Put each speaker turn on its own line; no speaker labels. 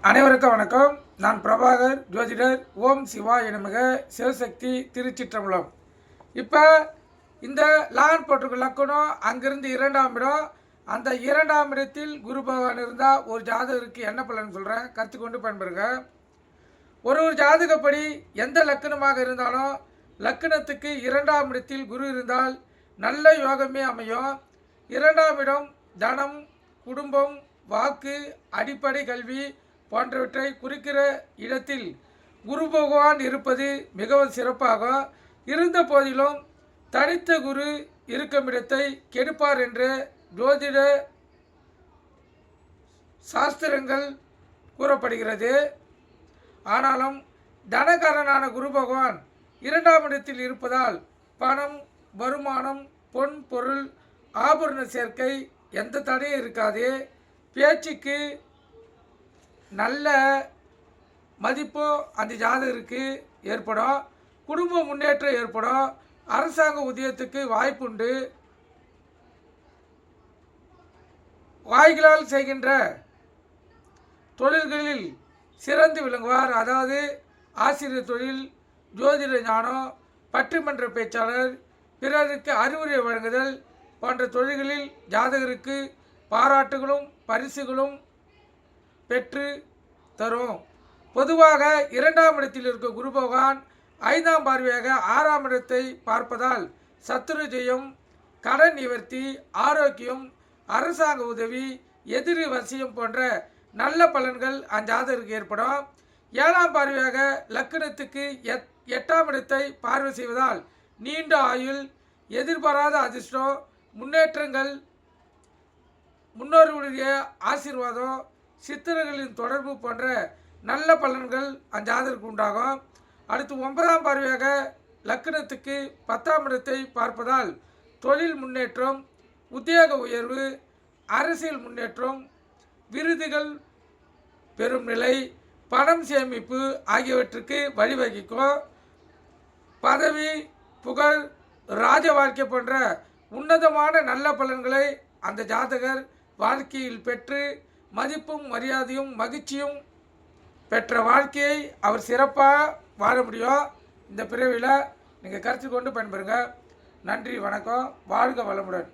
அனைவருக்கும் வணக்கம். நான் பிரபாகர் ஜோதிடர். ஓம் சிவாய நமக. சிவசக்தி திருச்சிற்றம்பலம். இப்போ இந்த லான் போட்டிருக்க லக்கணம் அங்கிருந்து 2ஆம் இடம். அந்த 2ஆம் இடத்தில் குரு பகவான் இருந்தால் ஒரு ஜாதகருக்கு என்ன பலன் சொல்கிறேன், கருத்து கொண்டு பயன்பெறுங்க. ஒரு ஜாதகப்படி எந்த லக்கணமாக இருந்தாலும் லக்கணத்துக்கு 2ஆம் இடத்தில் குரு இருந்தால் நல்ல யோகமே அமையும். 2ஆம் இடம் தனம், குடும்பம், வாக்கு, அடிப்படை கல்வி போன்றவற்றை குறிக்கிற இடத்தில் குரு பகவான் இருப்பது மிகவும் சிறப்பாகும். இருந்த போதிலும் தனித்த குரு இருக்கும் இடத்தை கெடுப்பார் என்ற ஜோதிட சாஸ்திரங்கள் கூறப்படுகிறது. ஆனாலும் தனகாரனான குரு பகவான் 2ஆம் இடத்தில் இருப்பதால் பணம், வருமானம், பொன் பொருள், ஆபரண சேர்க்கை எந்த தடையும் இருக்காது. பேச்சுக்கு நல்ல மதிப்பு அந்த ஜாதகருக்கு ஏற்படும். குடும்ப முன்னேற்றம் ஏற்படும். அரசாங்க உத்தியோகத்துக்கு வாய்ப்புண்டு. வாய்களால் செய்கின்ற தொழில்களில் சிறந்து விளங்குவார். அதாவது ஆசிரியர் தொழில், ஜோதிட ஞானம், பட்டிமன்ற பேச்சாளர், பிறருக்கு அறிவுரை வழங்குதல் போன்ற தொழில்களில் ஜாதகருக்கு பாராட்டுகளும் பரிசுகளும் பெற்று தரும். பொதுவாக 2ஆம் இடத்தில் இருக்க குரு பகவான் 5ஆம் பார்வையாக 6ஆம் இடத்தை பார்ப்பதால் சத்துரு ஜெயம், கடன் நிவர்த்தி, ஆரோக்கியம், அரசாங்க உதவி, எதிரி வசியம் போன்ற நல்ல பலன்கள் அஞ்சாதருக்கு ஏற்படும். 7ஆம் பார்வையாக லக்கணத்துக்கு 8ஆம் இடத்தை பார்வை செய்வதால் நீண்ட ஆயுள், எதிர்பாராத அதிர்ஷ்டம், முன்னேற்றங்கள், முன்னோர்களுடைய ஆசீர்வாதம், சித்தர்களின் தொடர்பு போன்ற நல்ல பலன்கள் அஞ்சாதருக்கு உண்டாகும். அடுத்து 9ஆம் பார்வையாக லக்கணத்துக்கு 10ஆம் இடத்தை பார்ப்பதால் தொழில் முன்னேற்றம், உத்தியோக உயர்வு, அரசியல் முன்னேற்றம், விருதுகள் பெறும் நிலை, பணம் சேமிப்பு ஆகியவற்றுக்கு வழிவகுக்கும். பதவி, புகழ், ராஜ வாழ்க்கை போன்ற உன்னதமான நல்ல பலன்களை அந்த ஜாதகர் வாழ்க்கையில் பெற்று மதிப்பும் மரியாதையும் மகிழ்ச்சியும் பெற்ற வாழ்க்கையை அவர் சிறப்பாக வாழ முடியும். இந்த பிறவியில் நீங்கள் கருத்து கொண்டு பயன்பெறுங்க. நன்றி, வணக்கம். வாழ்க வளமுடன்.